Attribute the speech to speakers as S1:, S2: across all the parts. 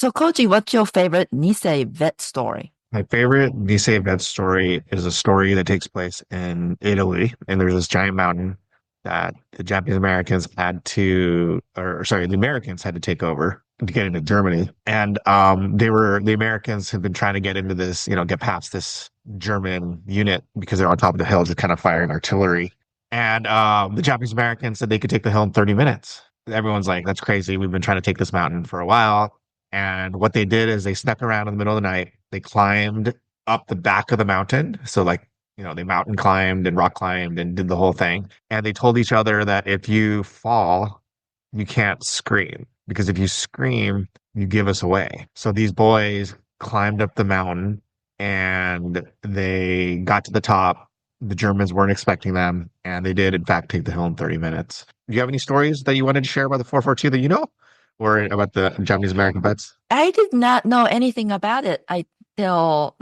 S1: So, Koji, what's your favorite Nisei vet story?
S2: My favorite Nisei vet story is a story that takes place in Italy, and there's this giant mountain that the Japanese Americans had to, or sorry, the Americans had to take over to get into Germany. And the Americans had been trying to get into this, get past this German unit because they're on top of the hill, just kind of firing artillery. And the Japanese Americans said they could take the hill in 30 minutes. Everyone's like, that's crazy. We've been trying to take this mountain for a while. And what they did is they snuck around in the middle of the night. They climbed up the back of the mountain. So they mountain climbed and rock climbed and did the whole thing. And they told each other that if you fall, you can't scream because if you scream, you give us away. So these boys climbed up the mountain and they got to the top. The Germans weren't expecting them, and they did, in fact, take the hill in 30 minutes. Do you have any stories that you wanted to share about the 442 that you know? Or about the Japanese American vets?
S1: I did not know anything about it. I don't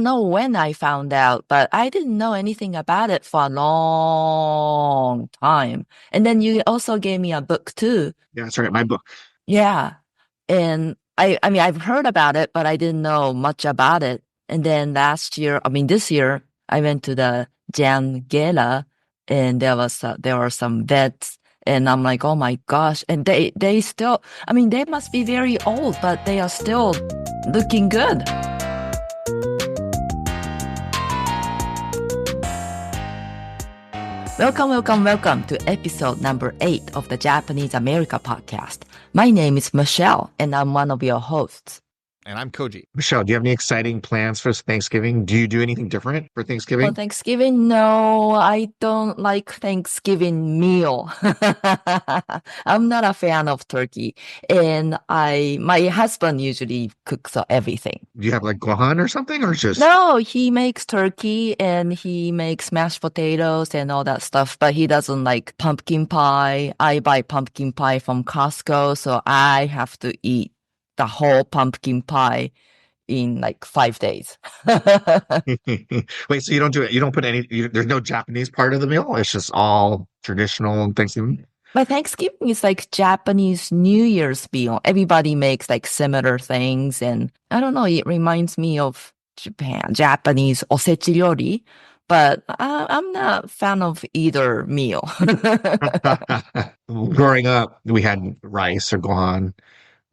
S1: know when I found out, but I didn't know anything about it for a long time. And then you also gave me a book too.
S2: Yeah, that's right, my book.
S1: Yeah. And I mean, I've heard about it, but I didn't know much about it. And then this year, I went to the Jan Gala and there were some vets. And I'm like, oh my gosh. And they still, I mean, they must be very old, but they are still looking good. Welcome to episode number 8 of the Japanese America podcast. My name is Michelle, and I'm one of your hosts.
S3: And I'm Koji.
S2: Michelle, do you have any exciting plans for Thanksgiving? Do you do anything different for Thanksgiving?
S1: For Thanksgiving, no, I don't like Thanksgiving meal. I'm not a fan of turkey. And my husband usually cooks everything.
S2: Do you have like gohan or something or just?
S1: No, he makes turkey and he makes mashed potatoes and all that stuff, but he doesn't like pumpkin pie. I buy pumpkin pie from Costco, so I have to eat the whole pumpkin pie in like 5 days.
S2: Wait, so you don't do it? You don't put there's no Japanese part of the meal? It's just all traditional Thanksgiving?
S1: But Thanksgiving is like Japanese New Year's meal. Everybody makes like similar things. And I don't know, it reminds me of Japanese osechi ryori. But I'm not a fan of either meal.
S2: Growing up, we had rice or gohan.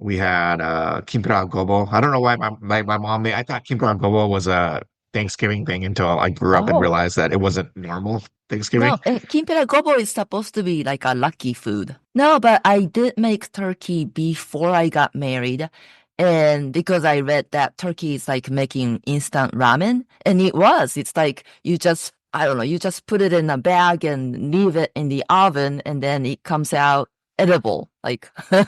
S2: We had kimpura gobo. I don't know why my mom made. I thought kimpura gobo was a Thanksgiving thing until I grew up and realized that it wasn't normal Thanksgiving.
S1: No, kimpura gobo is supposed to be like a lucky food. No, but I did make turkey before I got married. And because I read that turkey is like making instant ramen, and it's like you just put it in a bag and leave it in the oven, and then it comes out edible. Like,
S2: although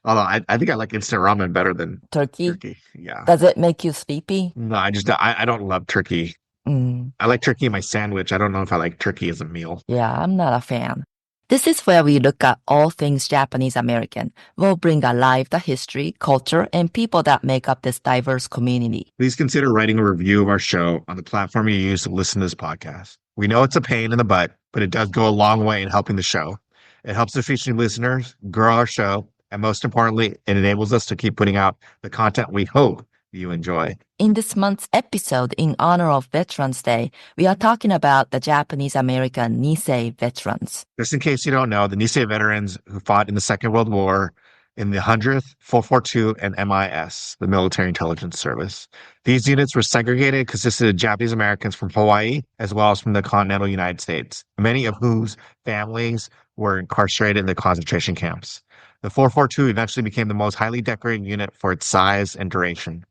S2: I think I like instant ramen better than
S1: turkey.
S2: Yeah.
S1: Does it make you sleepy?
S2: No, I don't love turkey. I like turkey in my sandwich. I don't know if I like turkey as a meal.
S1: Yeah, I'm not a fan. This is where we look at all things Japanese American. We'll bring alive the history, culture, and people that make up this diverse community.
S2: Please consider writing a review of our show on the platform you use to listen to this podcast. We know it's a pain in the butt, but it does go a long way in helping the show. It helps us reach new listeners, grow our show, and most importantly, it enables us to keep putting out the content we hope you enjoy.
S1: In this month's episode, in honor of Veterans Day, we are talking about the Japanese American Nisei veterans.
S2: Just in case you don't know, the Nisei veterans who fought in the Second World War in the 100th, 442, and MIS, the Military Intelligence Service. These units were segregated, consisted of Japanese Americans from Hawaii, as well as from the continental United States, many of whose families were incarcerated in the concentration camps. The 442 eventually became the most highly decorated unit for its size and duration.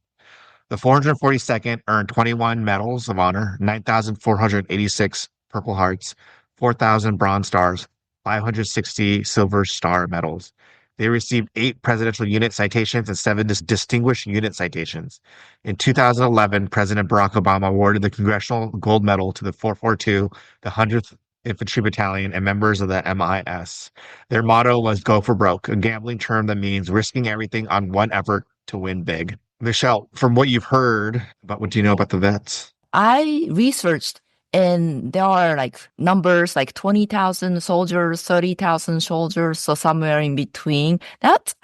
S2: The 442nd earned 21 medals of honor, 9,486 Purple Hearts, 4,000 Bronze Stars, 560 Silver Star medals. They received 8 Presidential Unit Citations and 7 Distinguished Unit Citations. In 2011, President Barack Obama awarded the Congressional Gold Medal to the 442, the 100th Infantry Battalion, and members of the MIS. Their motto was "Go for Broke," a gambling term that means risking everything on one effort to win big. Michelle, from what you've heard, what do you know about the vets?
S1: I researched And there are like numbers like 20,000 soldiers, 30,000 soldiers, so somewhere in between. That's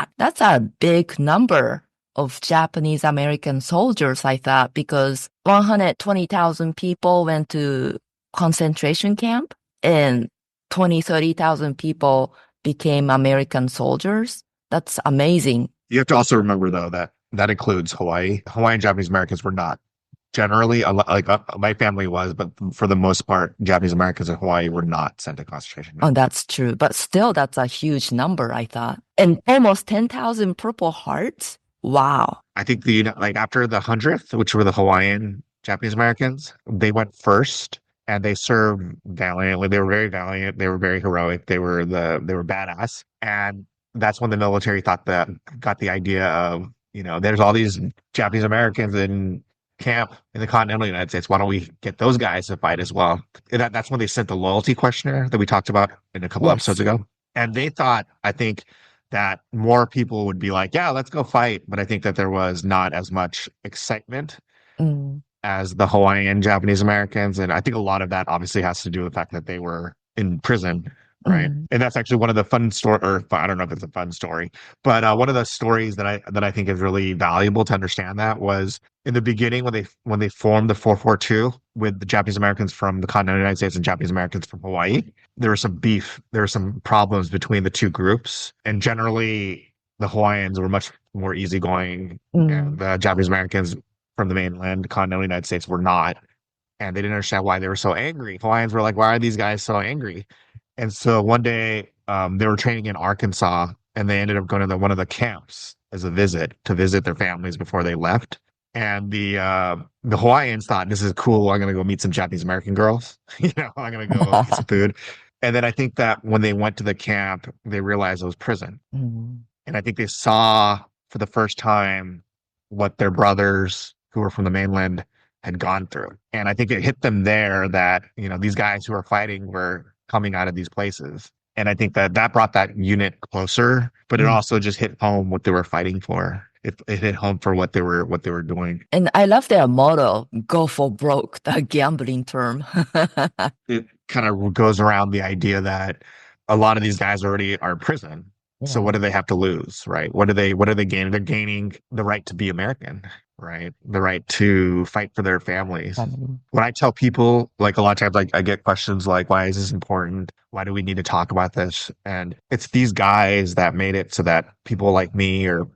S1: a big number of Japanese American soldiers, I thought, because 120,000 people went to concentration camp and 30,000 people became American soldiers. That's amazing.
S2: You have to also remember, though, that that includes Hawaii. Hawaiian Japanese Americans were not generally, my family was, but for the most part, Japanese Americans in Hawaii were not sent to concentration
S1: Oh,
S2: camps.
S1: that's true. But still, that's a huge number, I thought. And almost 10,000 Purple Hearts? Wow.
S2: I think like after the 100th, which were the Hawaiian Japanese Americans, they went first and they served valiantly. They were very valiant. They were very heroic. They were badass. And that's when the military got the idea of, there's all these Japanese Americans in camp in the continental United States. Why don't we get those guys to fight as well? And that's when they sent the loyalty questionnaire that we talked about in a couple
S1: Yes.
S2: episodes ago. And they thought, I think, that more people would be like, yeah, let's go fight. But I think that there was not as much excitement
S1: Mm,
S2: as the Hawaiian Japanese Americans. And I think a lot of that obviously has to do with the fact that they were in prison, right?
S1: mm,
S2: And that's actually one of the fun story, or I don't know if it's a fun story, but one of the stories that I think is really valuable to understand that was in the beginning when they formed the 442 with the Japanese Americans from the continental United States and Japanese Americans from Hawaii. There was some beef. There were some problems between the two groups, and generally the Hawaiians were much more easygoing, and
S1: mm.
S2: the Japanese Americans from the mainland, continental United States, were not, and they didn't understand why they were so angry. Hawaiians were like, "Why are these guys so angry?" And so one day, they were training in Arkansas, and they ended up going to one of the camps as a visit to visit their families before they left. And the Hawaiians thought, "This is cool. I'm gonna go meet some Japanese American girls. I'm gonna go get some food." And then I think that when they went to the camp, they realized it was prison.
S1: Mm,
S2: And I think they saw for the first time what their brothers who were from the mainland had gone through. And I think it hit them there that, these guys who are fighting were coming out of these places. And I think that brought that unit closer, but it
S1: mm.
S2: also just hit home what they were fighting for. It hit home for what they were doing.
S1: And I love their motto, go for broke, the gambling term.
S2: It kind of goes around the idea that a lot of these guys already are in prison. So
S1: Yeah.
S2: what do they have to lose, right? What are they gaining? They're gaining the right to be American, right? The right to fight for their families.
S1: Family.
S2: When I tell people, like a lot of times, like I get questions like, why is this important? Why do we need to talk about this? And it's these guys that made it so that people like me or,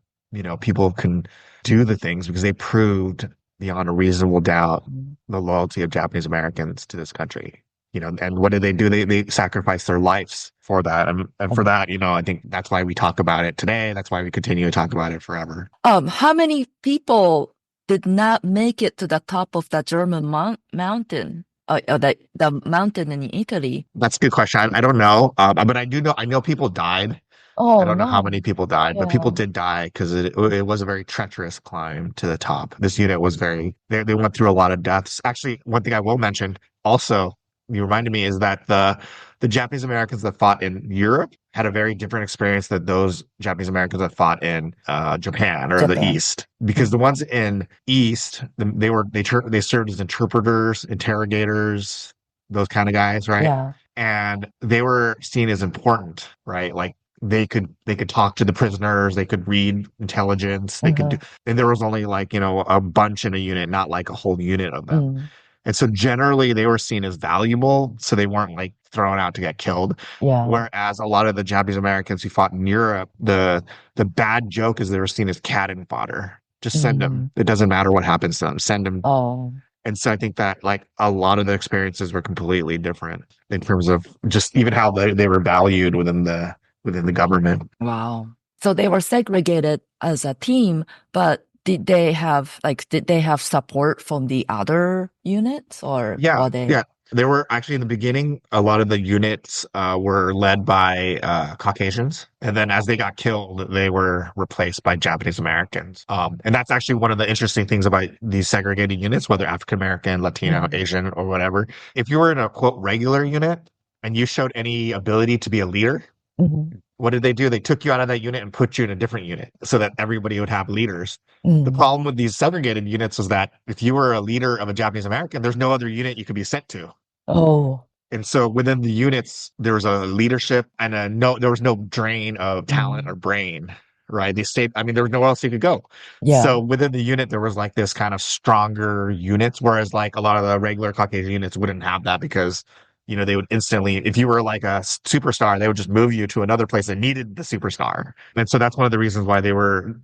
S2: people can do the things because they proved beyond a reasonable doubt
S1: Mm.
S2: the loyalty of Japanese Americans to this country. And what did they do? They sacrificed their lives for that. And for that, I think that's why we talk about it today. That's why we continue to talk about it forever.
S1: How many people did not make it to the top of the German mountain? The mountain in Italy.
S2: That's a good question. I don't know. But I know people died. I
S1: Oh
S2: don't know how
S1: no.
S2: many people died, but people
S1: Yeah.
S2: did die because it was a very treacherous climb to the top. This unit was they went through a lot of deaths. Actually, one thing I will mention also, you reminded me, is that the Japanese Americans that fought in Europe had a very different experience than those Japanese Americans that fought in Japan or the
S1: Japan.
S2: East. Because the ones in East, they served as interpreters, interrogators, those kind of guys, right?
S1: Yeah.
S2: And they were seen as important, right? Like they could talk to the prisoners, they could read intelligence, they could do,
S1: Mhm.
S2: and there was only like, a bunch in a unit, not like a whole unit of them.
S1: Mm.
S2: And so generally they were seen as valuable, so they weren't like thrown out to get killed.
S1: Yeah.
S2: Whereas a lot of the Japanese Americans who fought in Europe, the bad joke is they were seen as cannon fodder. Just send them.
S1: Mm.
S2: It doesn't matter what happens to them. Send them.
S1: Oh,
S2: And so I think that like a lot of the experiences were completely different in terms of just even how they were valued within the government.
S1: wow. So they were segregated as a team, but did they have support from the other units or
S2: Yeah,
S1: were they?
S2: yeah. There were actually in the beginning, a lot of the units were led by Caucasians, and then as they got killed, they were replaced by Japanese Americans. And that's actually one of the interesting things about these segregated units, whether African American, Latino,
S1: Mm.
S2: Asian, or whatever. If you were in a quote regular unit and you showed any ability to be a leader,
S1: Mhm.
S2: what did they do? They took you out of that unit and put you in a different unit so that everybody would have leaders. The
S1: Mm.
S2: problem with these segregated units is that if you were a leader of a Japanese American, there's no other unit you could be sent to.
S1: Oh.
S2: And so within the units, there was a leadership and there was no drain of talent or
S1: Mm.
S2: brain, right? They stayed, I mean, there was nowhere else they could go. So
S1: Yeah.
S2: within the unit, there was like this kind of stronger units, whereas like a lot of the regular Caucasian units wouldn't have that because, they would instantly, if you were like a superstar, they would just move you to another place that needed the superstar. And so that's one of the reasons why they were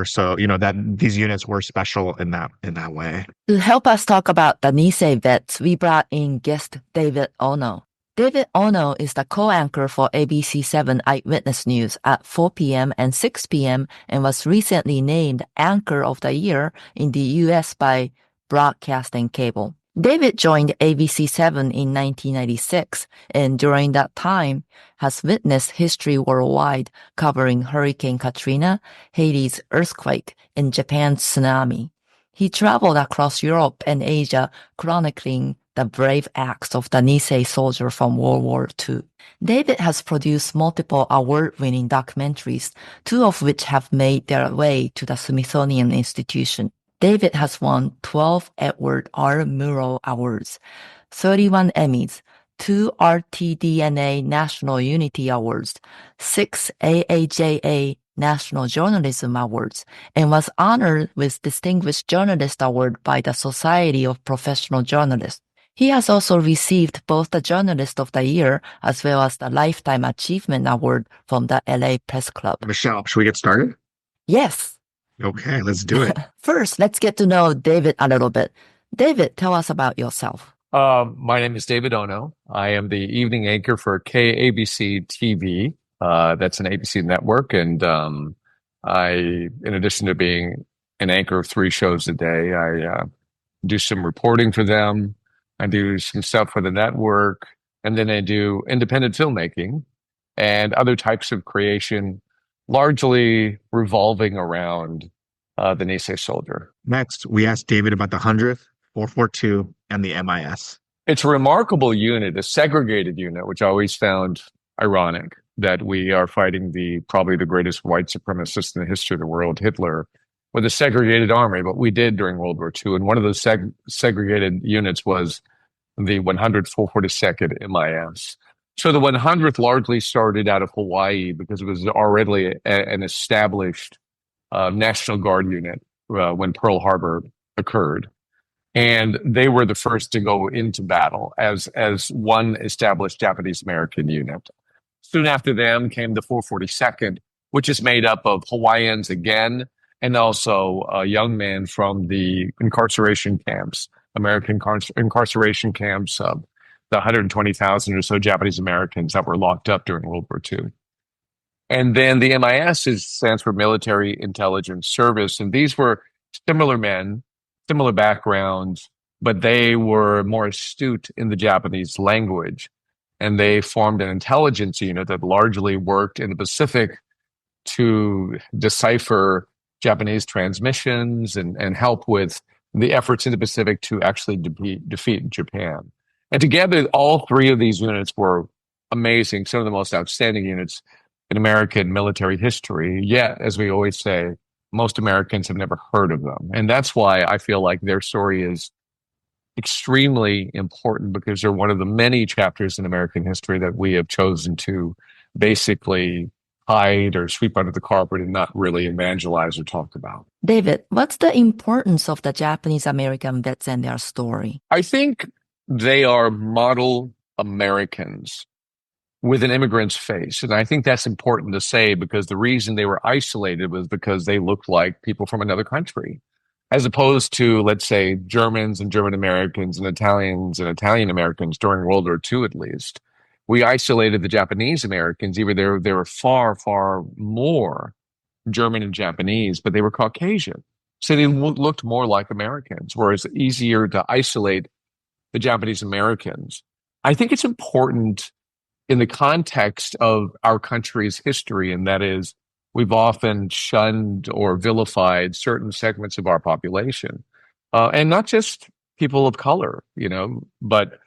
S2: so, that these units were special in that way.
S1: To help us talk about the Nisei vets, we brought in guest David Ono. David Ono is the co-anchor for ABC-7 Eyewitness News at 4 p.m. and 6 p.m. and was recently named Anchor of the Year in the U.S. by Broadcasting Cable. David joined ABC-7 in 1996 and during that time has witnessed history worldwide covering Hurricane Katrina, Haiti's earthquake, and Japan's tsunami. He traveled across Europe and Asia chronicling the brave acts of the Nisei soldier from World War II. David has produced multiple award-winning documentaries, two of which have made their way to the Smithsonian Institution. David has won 12 Edward R. Murrow Awards, 31 Emmys, 2 RTDNA National Unity Awards, 6 AAJA National Journalism Awards, and was honored with Distinguished Journalist Award by the Society of Professional Journalists. He has also received both the Journalist of the Year as well as the Lifetime Achievement Award from the LA Press Club.
S2: Michelle, should we get started?
S1: Yes.
S2: Okay, let's do it.
S1: First, let's get to know David a little bit. David, tell us about yourself.
S3: My name is David Ono. I am the evening anchor for KABC-TV. That's an ABC network. And in addition to being an anchor of 3 shows a day, I do some reporting for them. I do some stuff for the network. And then I do independent filmmaking and other types of creation, largely revolving around the Nisei soldier.
S2: Next, we asked David about the 100th, 442, and the MIS.
S3: It's a remarkable unit, a segregated unit, which I always found ironic that we are fighting probably the greatest white supremacist in the history of the world, Hitler, with a segregated army. But we did during World War II. And one of those segregated units was the 100th 442nd MIS. So the 100th largely started out of Hawaii because it was already an established National Guard unit when Pearl Harbor occurred. And they were the first to go into battle as one established Japanese American unit. Soon after them came the 442nd, which is made up of Hawaiians again, and also young men from the incarceration camps, American incarceration camps, the 120,000 or so Japanese Americans that were locked up during World War II. And then the MIS stands for Military Intelligence Service. And these were similar men, similar backgrounds, but they were more astute in the Japanese language. And they formed an intelligence unit that largely worked in the Pacific to decipher Japanese transmissions and help with the efforts in the Pacific to actually defeat Japan. And together, all 3 of these units were amazing, some of the most outstanding units in American military history. Yet, as we always say, most Americans have never heard of them. And that's why I feel like their story is extremely important, because they're one of the many chapters in American history that we have chosen to basically hide or sweep under the carpet and not really evangelize or talk about.
S1: David, what's the importance of the Japanese American vets and their story?
S3: I think they are model Americans with an immigrant's face. And I think that's important to say, because the reason they were isolated was because they looked like people from another country, as opposed to, let's say, Germans and German Americans and Italians and Italian Americans during World War II, at least. We isolated the Japanese Americans. Even they were far, far more German and Japanese, but they were Caucasian. So they looked more like Americans, whereas it's easier to isolate the Japanese Americans. I think it's important in the context of our country's history, and that is, we've often shunned or vilified certain segments of our population, and not just people of color, but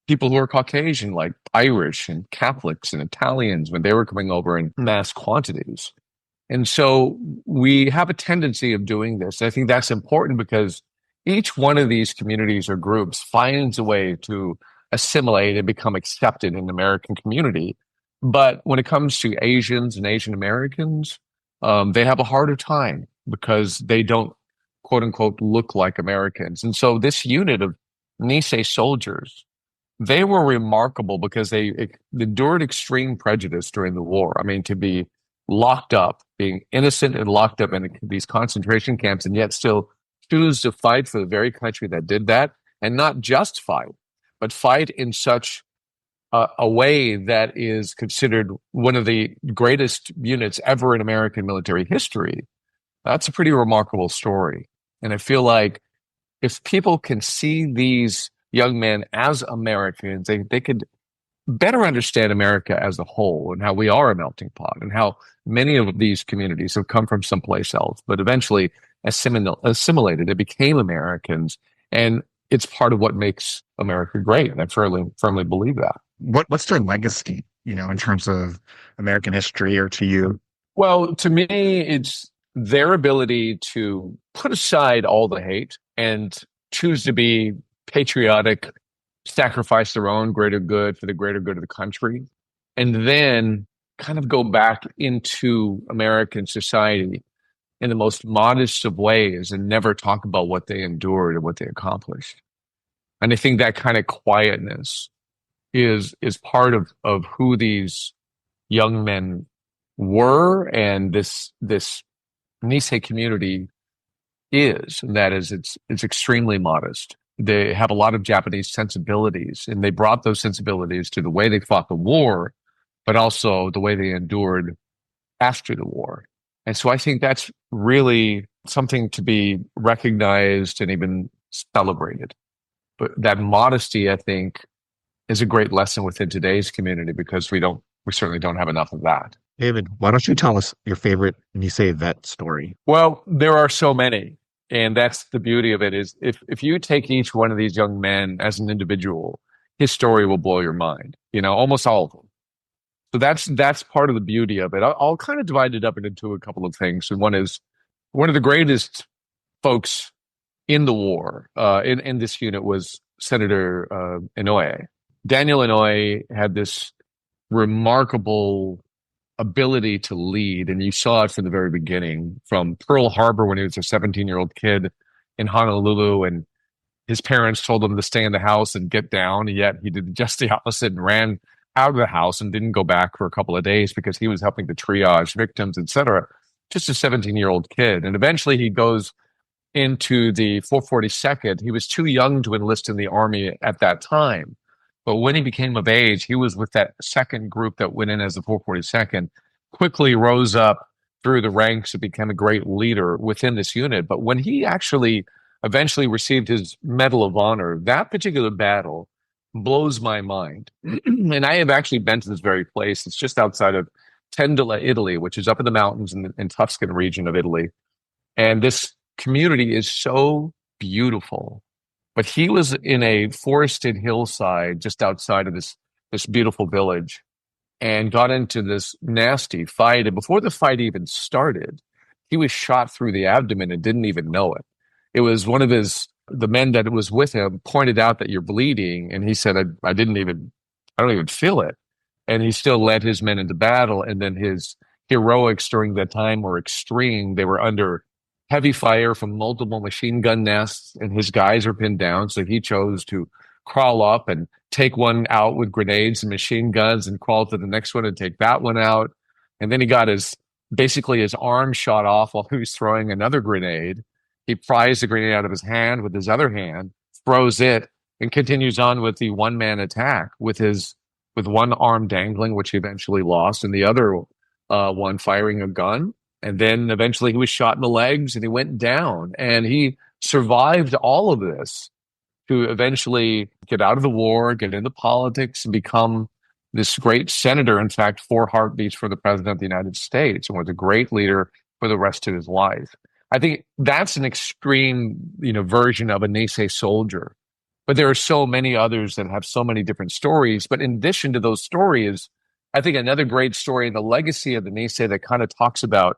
S3: people who are Caucasian, like Irish and Catholics and Italians, when they were coming over in mass quantities. And so we have a tendency of doing this. I think that's important because each one of these communities or groups finds a way to assimilate and become accepted in the American community. But when it comes to Asians and Asian Americans, they have a harder time because they don't, quote unquote, look like Americans. And so this unit of Nisei soldiers, they were remarkable because they endured extreme prejudice during the war. I mean, to be locked up, being innocent and locked up in these concentration camps, and yet still choose to fight for the very country that did that, and not just fight, but fight in such a way that is considered one of the greatest units ever in American military history. That's a pretty remarkable story. And I feel like if people can see these young men as Americans, they could better understand America as a whole and how we are a melting pot and how many of these communities have come from someplace else, but eventually assimilated. It became Americans, and it's part of what makes America great. And I firmly believe that.
S2: What's their legacy, in terms of American history, or to you?
S3: Well, to me, it's their ability to put aside all the hate and choose to be patriotic, sacrifice their own greater good for the greater good of the country, and then kind of go back into American society in the most modest of ways and never talk about what they endured and what they accomplished. And I think that kind of quietness is part of who these young men were, and this Nisei community is. And that is, it's extremely modest. They have a lot of Japanese sensibilities, and they brought those sensibilities to the way they fought the war, but also the way they endured after the war. And so I think that's really something to be recognized and even celebrated. But that modesty, I think, is a great lesson within today's community because we certainly don't have enough of that.
S2: David, why don't you tell us your favorite Nisei vet story?
S3: Well, there are so many. And that's the beauty of it, is if you take each one of these young men as an individual, his story will blow your mind, almost all of them. So that's part of the beauty of it. I'll kind of divide it up into a couple of things. And one is one of the greatest folks in the war, in this unit, was Senator Inouye. Daniel Inouye had this remarkable ability to lead, and you saw it from the very beginning, from Pearl Harbor when he was a 17-year-old kid in Honolulu, and his parents told him to stay in the house and get down, and yet he did just the opposite and ran out of the house and didn't go back for a couple of days because he was helping to triage victims, etc. Just a 17-year-old kid. And eventually he goes into the 442nd. He was too young to enlist in the Army at that time. But when he became of age, he was with that second group that went in as the 442nd, quickly rose up through the ranks and became a great leader within this unit. But when he actually eventually received his Medal of Honor, that particular battle blows my mind. And I have actually been to this very place. It's just outside of Tendela, Italy, which is up in the mountains in Tuscan region of Italy. And this community is so beautiful. But he was in a forested hillside just outside of this beautiful village and got into this nasty fight. And before the fight even started, he was shot through the abdomen and didn't even know it. It was one of the men that was with him pointed out that you're bleeding. And he said, I don't even feel it. And he still led his men into battle. And then his heroics during that time were extreme. They were under heavy fire from multiple machine gun nests, and his guys are pinned down. So he chose to crawl up and take one out with grenades and machine guns and crawl to the next one and take that one out. And then he got his arm shot off while he was throwing another grenade. He pries the grenade out of his hand with his other hand, throws it, and continues on with the one-man attack with one arm dangling, which he eventually lost, and the other one firing a gun. And then eventually he was shot in the legs and he went down, and he survived all of this to eventually get out of the war, get into politics, and become this great senator. In fact, 4 heartbeats for the president of the United States, and was a great leader for the rest of his life. I think that's an extreme, version of a Nisei soldier. But there are so many others that have so many different stories. But in addition to those stories, I think another great story in the legacy of the Nisei that kind of talks about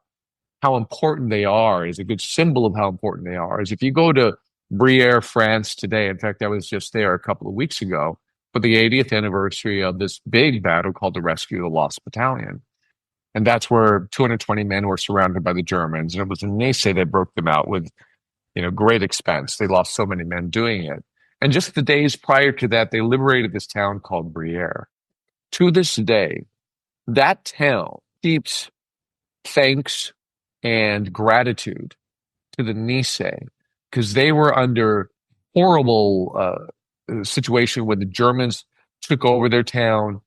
S3: how important they are, is a good symbol of how important they are, is if you go to Brière, France today. In fact, I was just there a couple of weeks ago for the 80th anniversary of this big battle called the Rescue of the Lost Battalion. And that's where 220 men were surrounded by the Germans. And it was the Nisei that broke them out with, great expense. They lost so many men doing it. And just the days prior to that, they liberated this town called Brière. To this day, that town keeps thanks and gratitude to the Nisei, because they were under horrible situation when the Germans took over their town.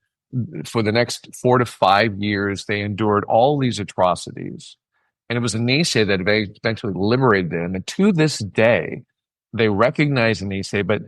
S3: For the next 4 to 5 years, they endured all these atrocities. And it was the Nisei that eventually liberated them. And to this day, they recognize the Nisei, but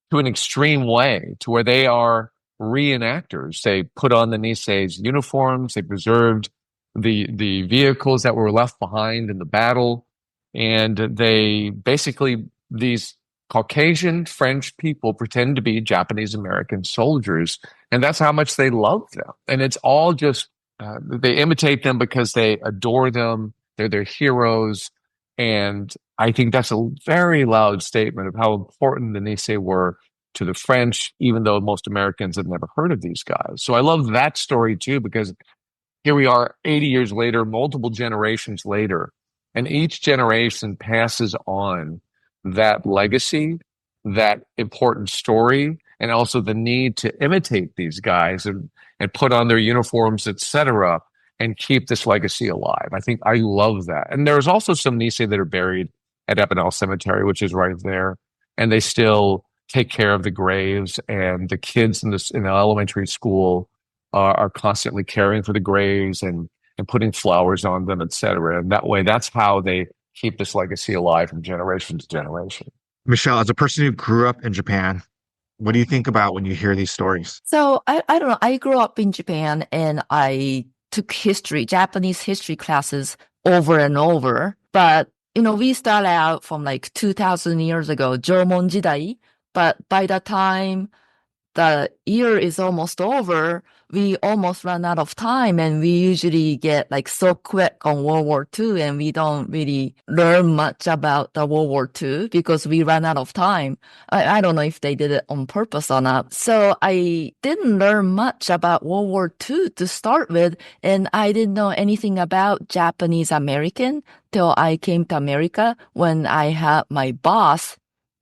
S3: to an extreme way, to where they are reenactors. They put on the Nisei's uniforms. They preserved the vehicles that were left behind in the battle. And they basically, these Caucasian French people pretend to be Japanese American soldiers. And that's how much they love them. And it's all just, they imitate them because they adore them. They're their heroes. And I think that's a very loud statement of how important the Nisei were to the French, even though most Americans have never heard of these guys. So I love that story too, because here we are 80 years later, multiple generations later, and each generation passes on that legacy, that important story, and also the need to imitate these guys and put on their uniforms, etc., and keep this legacy alive. I love that. And there's also some Nisei that are buried at Epinal Cemetery, which is right there, and they still take care of the graves, and the kids in the elementary school are constantly caring for the graves and putting flowers on them, etc. And that way, that's how they keep this legacy alive from generation to generation.
S2: Michelle, as a person who grew up in Japan, what do you think about when you hear these stories?
S1: So I don't know. I grew up in Japan and I took Japanese history classes over and over. But, we started out from like 2000 years ago, Jomon Jidai. But by the time the year is almost over, we almost run out of time, and we usually get like so quick on World War II, and we don't really learn much about the World War II because we ran out of time. I don't know if they did it on purpose or not. So I didn't learn much about World War II to start with, and I didn't know anything about Japanese American till I came to America when I had my boss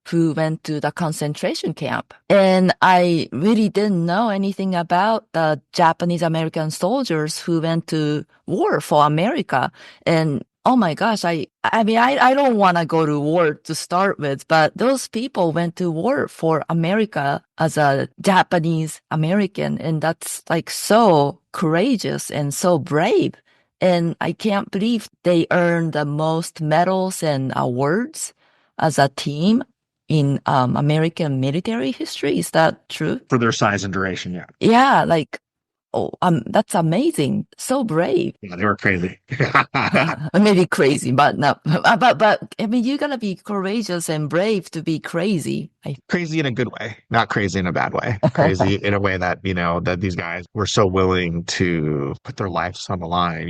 S1: who went to the concentration camp. And I really didn't know anything about the Japanese American soldiers who went to war for America. And oh my gosh, I don't want to go to war to start with, but those people went to war for America as a Japanese American. And that's like so courageous and so brave. And I can't believe they earned the most medals and awards as a team in American military history. Is that true?
S2: For their size and duration, yeah.
S1: Yeah, that's amazing. So brave.
S2: Yeah, they were crazy.
S1: Maybe crazy, but no. But I mean, you gotta be courageous and brave to be crazy.
S2: Crazy in a good way, not crazy in a bad way. Crazy in a way that, that these guys were so willing to put their lives on the line.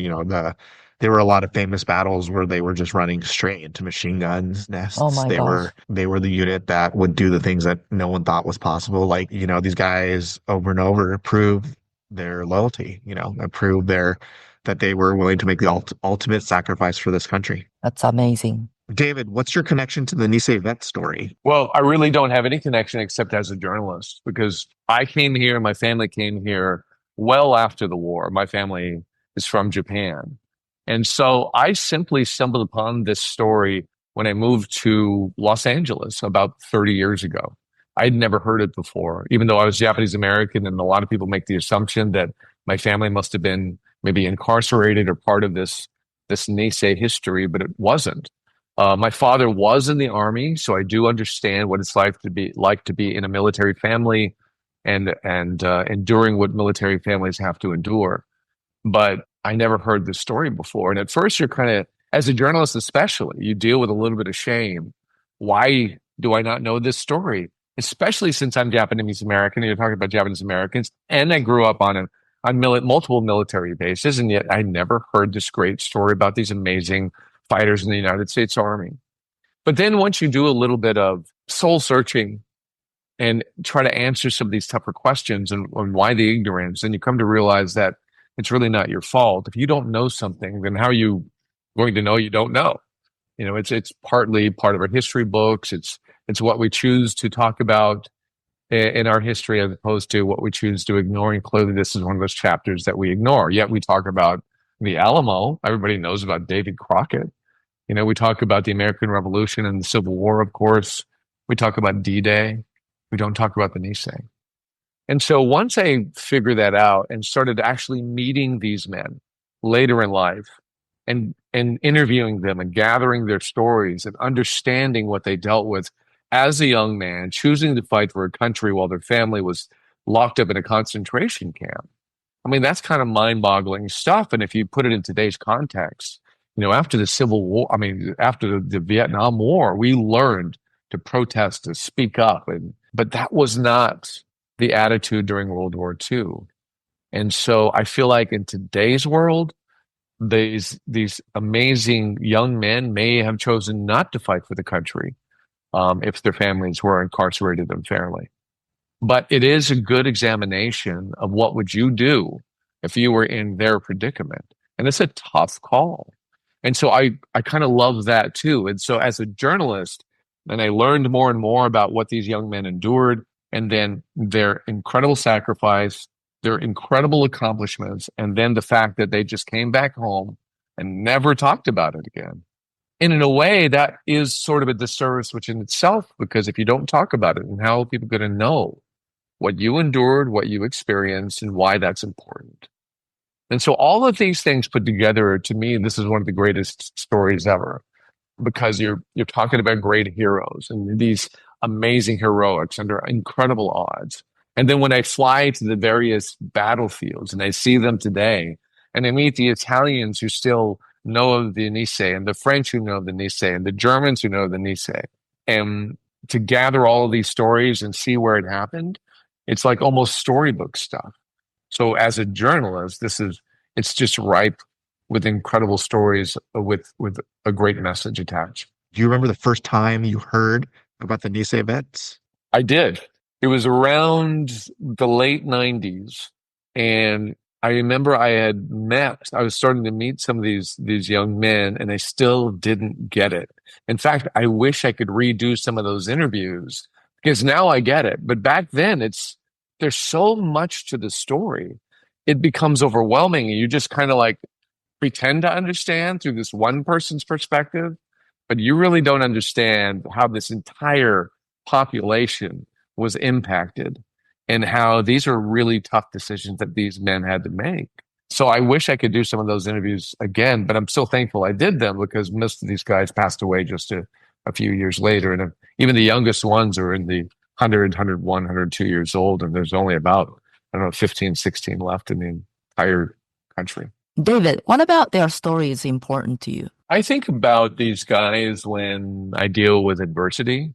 S2: There were a lot of famous battles where they were just running straight into machine guns nests.
S1: Oh my gosh.
S2: They were the unit that would do the things that no one thought was possible. Like, these guys over and over proved their loyalty, and proved that they were willing to make the ultimate sacrifice for this country.
S1: That's amazing.
S2: David, what's your connection to the Nisei vet story?
S3: Well, I really don't have any connection except as a journalist, because I came here, my family came here well after the war. My family is from Japan. And so I simply stumbled upon this story when I moved to Los Angeles about 30 years ago. I'd never heard it before, even though I was Japanese American, and a lot of people make the assumption that my family must have been maybe incarcerated or part of this Nisei history, but it wasn't. My father was in the army, so I do understand what it's like to be in a military family and enduring what military families have to endure. But I never heard this story before. And at first you're kind of, as a journalist especially, you deal with a little bit of shame. Why do I not know this story? especially since I'm Japanese American, and you're talking about Japanese Americans, and I grew up on multiple military bases, and yet I never heard this great story about these amazing fighters in the United States Army. But then once you do a little bit of soul searching and try to answer some of these tougher questions and why the ignorance, then you come to realize that it's really not your fault. If you don't know something, then how are you going to know you don't know? You know, it's partly part of our history books. It's what we choose to talk about in our history as opposed to what we choose to ignore. And clearly this is one of those chapters that we ignore. Yet we talk about the Alamo. Everybody knows about David Crockett. You know, we talk about the American Revolution and the Civil War, of course. We talk about D-Day. We don't talk about the Nisei. And so once I figured that out and started actually meeting these men later in life and interviewing them and gathering their stories and understanding what they dealt with as a young man, choosing to fight for a country while their family was locked up in a concentration camp. I mean, that's kind of mind-boggling stuff. And if you put it in today's context, you know, after the Civil War, I mean, after the Vietnam War, we learned to protest, to speak up. But that was not the attitude during World War II. And so I feel like in today's world, these amazing young men may have chosen not to fight for the country if their families were incarcerated unfairly. But it is a good examination of what would you do if you were in their predicament. And it's a tough call. And so I kind of love that too. And so as a journalist, and I learned more and more about what these young men endured, and then their incredible sacrifice, their incredible accomplishments, and then the fact that they just came back home and never talked about it again. And in a way, that is sort of a disservice within itself, because if you don't talk about it, and how are people going to know what you endured, what you experienced, and why that's important? And so all of these things put together, to me, this is one of the greatest stories ever, because you're talking about great heroes and these amazing heroics under incredible odds. And then when I fly to the various battlefields and I see them today, and I meet the Italians who still know of the Nisei, and the French who know the Nisei, and the Germans who know the Nisei, and to gather all of these stories and see where it happened, it's like almost storybook stuff. So as a journalist, it's just ripe with incredible stories with a great message attached.
S2: Do you remember the first time you heard about the Nisei vets?
S3: I did. It was around the late 90s. And I remember I was starting to meet some of these young men, and I still didn't get it. In fact, I wish I could redo some of those interviews, because now I get it. But back then, there's so much to the story. It becomes overwhelming, and you just kind of like pretend to understand through this one person's perspective, but you really don't understand how this entire population was impacted and how these are really tough decisions that these men had to make. So I wish I could do some of those interviews again, but I'm so thankful I did them, because most of these guys passed away just a few years later. And even the youngest ones are in the 100, 101, 102 years old. And there's only about, 15, 16 left in the entire country.
S1: David, what about their story is important to you?
S3: I think about these guys when I deal with adversity.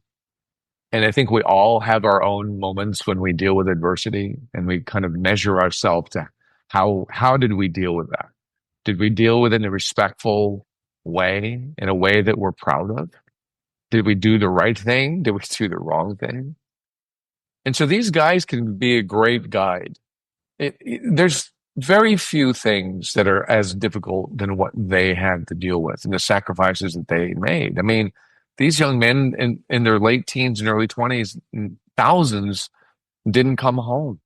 S3: And I think we all have our own moments when we deal with adversity, and we kind of measure ourselves to how did we deal with that? Did we deal with it in a respectful way, in a way that we're proud of? Did we do the right thing? Did we do the wrong thing? And so these guys can be a great guide. There's very few things that are as difficult than what they had to deal with and the sacrifices that they made. I mean, these young men in their late teens and early 20s, thousands, didn't come home.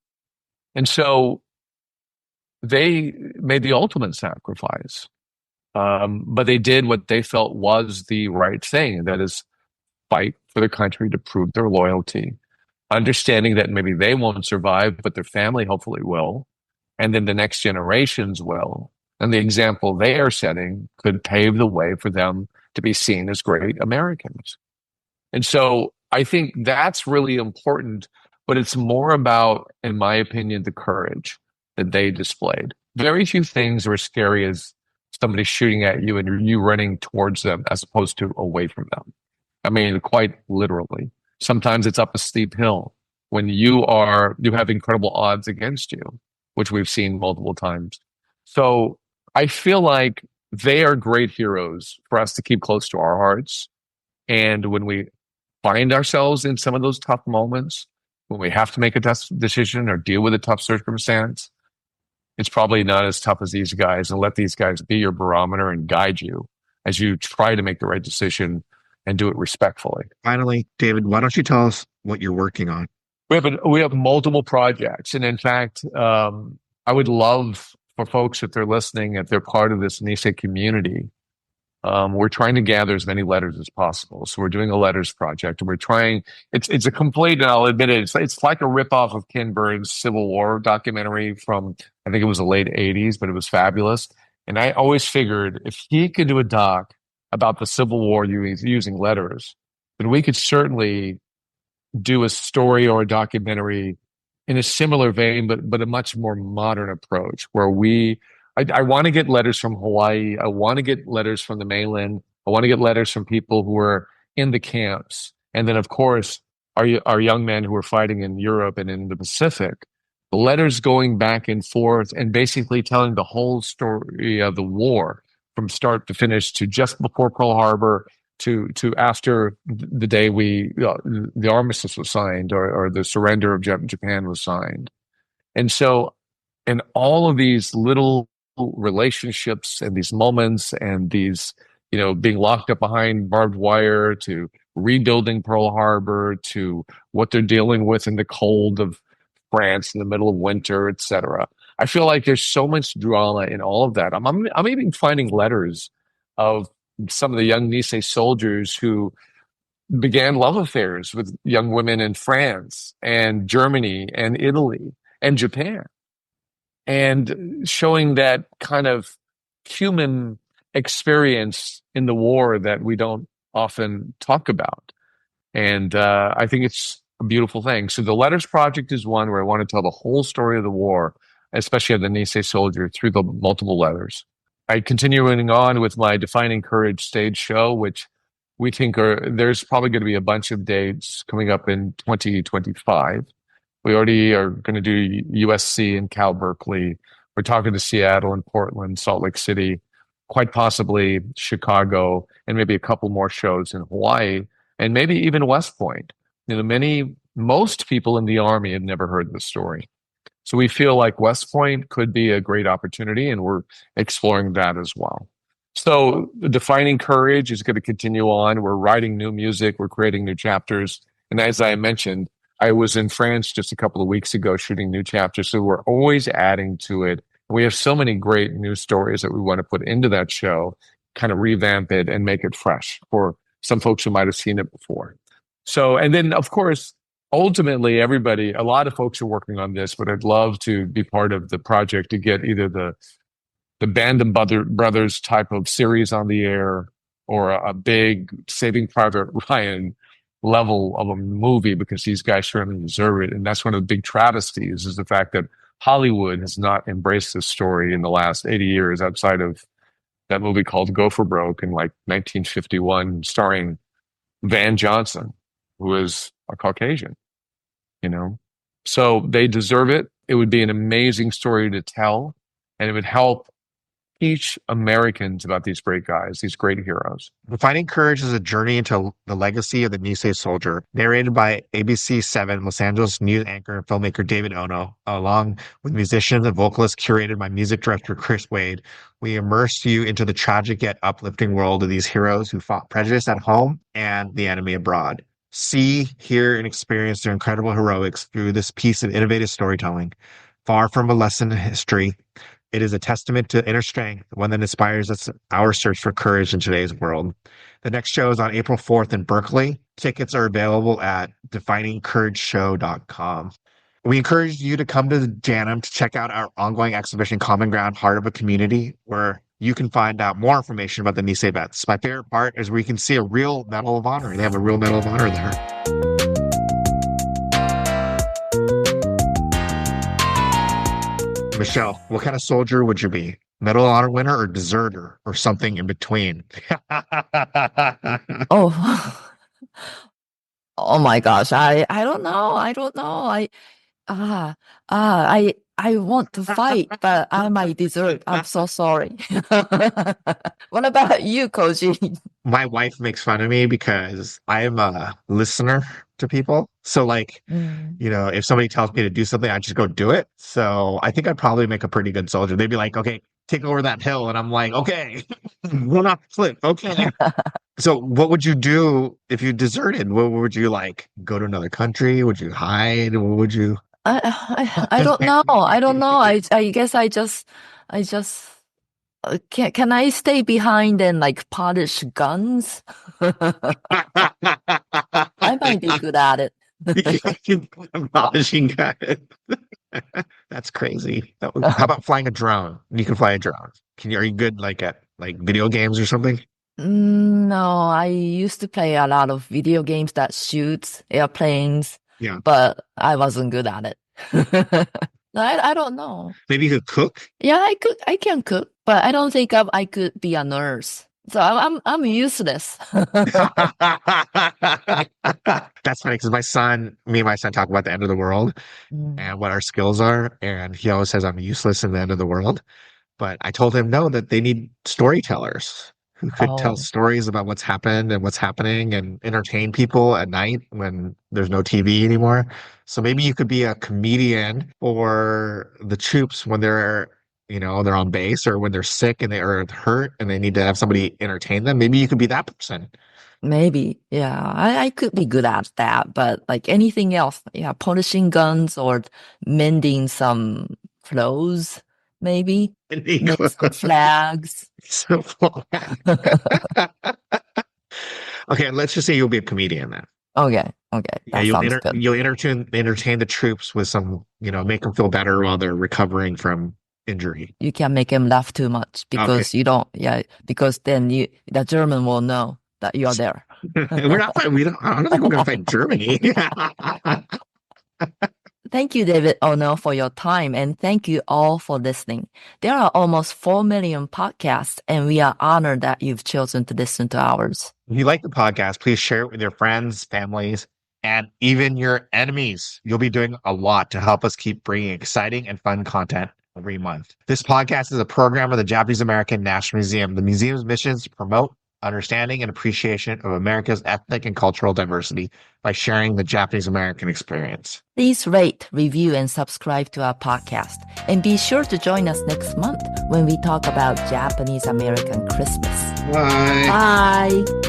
S3: And so they made the ultimate sacrifice. But they did what they felt was the right thing, and that is fight for the country to prove their loyalty, understanding that maybe they won't survive, but their family hopefully will. And then the next generations will. And the example they are setting could pave the way for them to be seen as great Americans. And so I think that's really important, but it's more about, in my opinion, the courage that they displayed. Very few things are as scary as somebody shooting at you and you running towards them as opposed to away from them. I mean, quite literally. Sometimes it's up a steep hill when you have incredible odds against you, which we've seen multiple times. So I feel like they are great heroes for us to keep close to our hearts. And when we find ourselves in some of those tough moments, when we have to make a tough decision or deal with a tough circumstance, it's probably not as tough as these guys, and let these guys be your barometer and guide you as you try to make the right decision and do it respectfully.
S2: Finally, David, why don't you tell us what you're working on?
S3: We have multiple projects. And in fact, I would love for folks, if they're listening, if they're part of this Nisei community, we're trying to gather as many letters as possible. So we're doing a letters project, and we're trying, it's a complete, and I'll admit it, it's like a ripoff of Ken Burns' Civil War documentary from, I think it was the late 80s, but it was fabulous. And I always figured if he could do a doc about the Civil War using letters, then we could certainly do a story or a documentary in a similar vein, but a much more modern approach where I want to get letters from Hawaii. I want to get letters from the mainland. I want to get letters from people who are in the camps. And then, of course, our young men who are fighting in Europe and in the Pacific. The letters going back and forth and basically telling the whole story of the war from start to finish, to just before Pearl Harbor, to after the day the armistice was signed, or the surrender of Japan was signed. And so, and all of these little relationships and these moments and these, being locked up behind barbed wire, to rebuilding Pearl Harbor, to what they're dealing with in the cold of France in the middle of winter, etc. I feel like there's so much drama in all of that. I'm even finding letters of some of the young Nisei soldiers who began love affairs with young women in France and Germany and Italy and Japan, and showing that kind of human experience in the war that we don't often talk about. And I think it's a beautiful thing. So the Letters Project is one where I want to tell the whole story of the war, especially of the Nisei soldier, through the multiple letters. I continuing on with my Defining Courage stage show, which we think there's probably going to be a bunch of dates coming up in 2025. We already are going to do USC and Cal Berkeley. We're talking to Seattle and Portland, Salt Lake City, quite possibly Chicago, and maybe a couple more shows in Hawaii, and maybe even West Point. Most people in the Army have never heard the story. So we feel like West Point could be a great opportunity, and we're exploring that as well. So Defining Courage is going to continue on. We're writing new music. We're creating new chapters. And as I mentioned, I was in France just a couple of weeks ago shooting new chapters. So we're always adding to it. We have so many great new stories that we want to put into that show, kind of revamp it and make it fresh for some folks who might have seen it before. So, and then of course, ultimately, a lot of folks are working on this, but I'd love to be part of the project to get either the Band of Brothers type of series on the air, or a big Saving Private Ryan level of a movie, because these guys certainly deserve it. And that's one of the big travesties, is the fact that Hollywood has not embraced this story in the last 80 years, outside of that movie called Go for Broke in like 1951, starring Van Johnson, who is a Caucasian, So they deserve it. It would be an amazing story to tell, and it would help teach Americans about these great guys, these great heroes.
S2: Defining Courage is a journey into the legacy of the Nisei soldier, narrated by ABC-7 Los Angeles news anchor and filmmaker David Ono, along with musicians and vocalists curated by music director Chris Wade. We immerse you into the tragic yet uplifting world of these heroes who fought prejudice at home and the enemy abroad. See, hear, and experience their incredible heroics through this piece of innovative storytelling. Far from a lesson in history, it is a testament to inner strength, one that inspires us our search for courage in today's world. The next show is on April 4th in Berkeley. Tickets are available at definingcourageshow.com. We encourage you to come to JANM to check out our ongoing exhibition, Common Ground, Heart of a Community, where you can find out more information about the Nisei vets. My favorite part is where you can see a real Medal of Honor. They have a real Medal of Honor there. Michelle, what kind of soldier would you be? Medal of Honor winner or deserter or something in between?
S1: Oh, Oh my gosh. I don't know. I don't know. Ah, I want to fight, but I might desert. I'm so sorry. What about you, Koji?
S2: My wife makes fun of me because I'm a listener to people. So like,
S1: Mm.
S2: if somebody tells me to do something, I just go do it. So I think I'd probably make a pretty good soldier. They'd be like, okay, take over that hill. And I'm like, okay, run off the cliff. Okay. So what would you do if you deserted? What would you like? Go to another country? Would you hide? What would you?
S1: I don't know. I don't know. I guess I just can I stay behind and like polish guns? I might be good at it.
S2: Abolishing gun. That's crazy. How about flying a drone? You can fly a drone. Are you good like at like video games or something?
S1: No, I used to play a lot of video games that shoots airplanes,
S2: Yeah.
S1: but I wasn't good at it. I don't know.
S2: Maybe you could cook.
S1: Yeah, I can cook, but I don't think I could be a nurse. So I'm useless.
S2: That's funny because me and my son talk about the end of the world
S1: Mm.
S2: and what our skills are, and he always says I'm useless in the end of the world. But I told him no, that they need storytellers who could tell
S1: Oh,
S2: stories about what's happened and what's happening and entertain people at night when there's no TV anymore. So maybe you could be a comedian for the troops when they're on base or when they're sick and they are hurt and they need to have somebody entertain them. Maybe you could be that person.
S1: maybe. Yeah, I could be good at that, but like anything else, yeah, polishing guns or mending some clothes, maybe make some flags.
S2: So, okay, let's just say you'll be a comedian then.
S1: Okay,
S2: Yeah,
S1: that sounds good.
S2: you'll entertain the troops with some, make them feel better while they're recovering from injury.
S1: You can't make him laugh too much
S2: Okay.
S1: because you don't, yeah, because then the German will know that you're there.
S2: We're not fighting. I don't think we're going to fight Germany.
S1: Thank you, David Ono, for your time, and thank you all for listening. There are almost 4 million podcasts, and we are honored that you've chosen to listen to ours.
S2: If you like the podcast, please share it with your friends, families, and even your enemies. You'll be doing a lot to help us keep bringing exciting and fun content every month. This podcast is a program of the Japanese American National Museum. The museum's mission is to promote understanding and appreciation of America's ethnic and cultural diversity by sharing the Japanese American experience.
S1: Please rate, review, and subscribe to our podcast. And be sure to join us next month when we talk about Japanese American Christmas.
S2: Bye.
S1: Bye.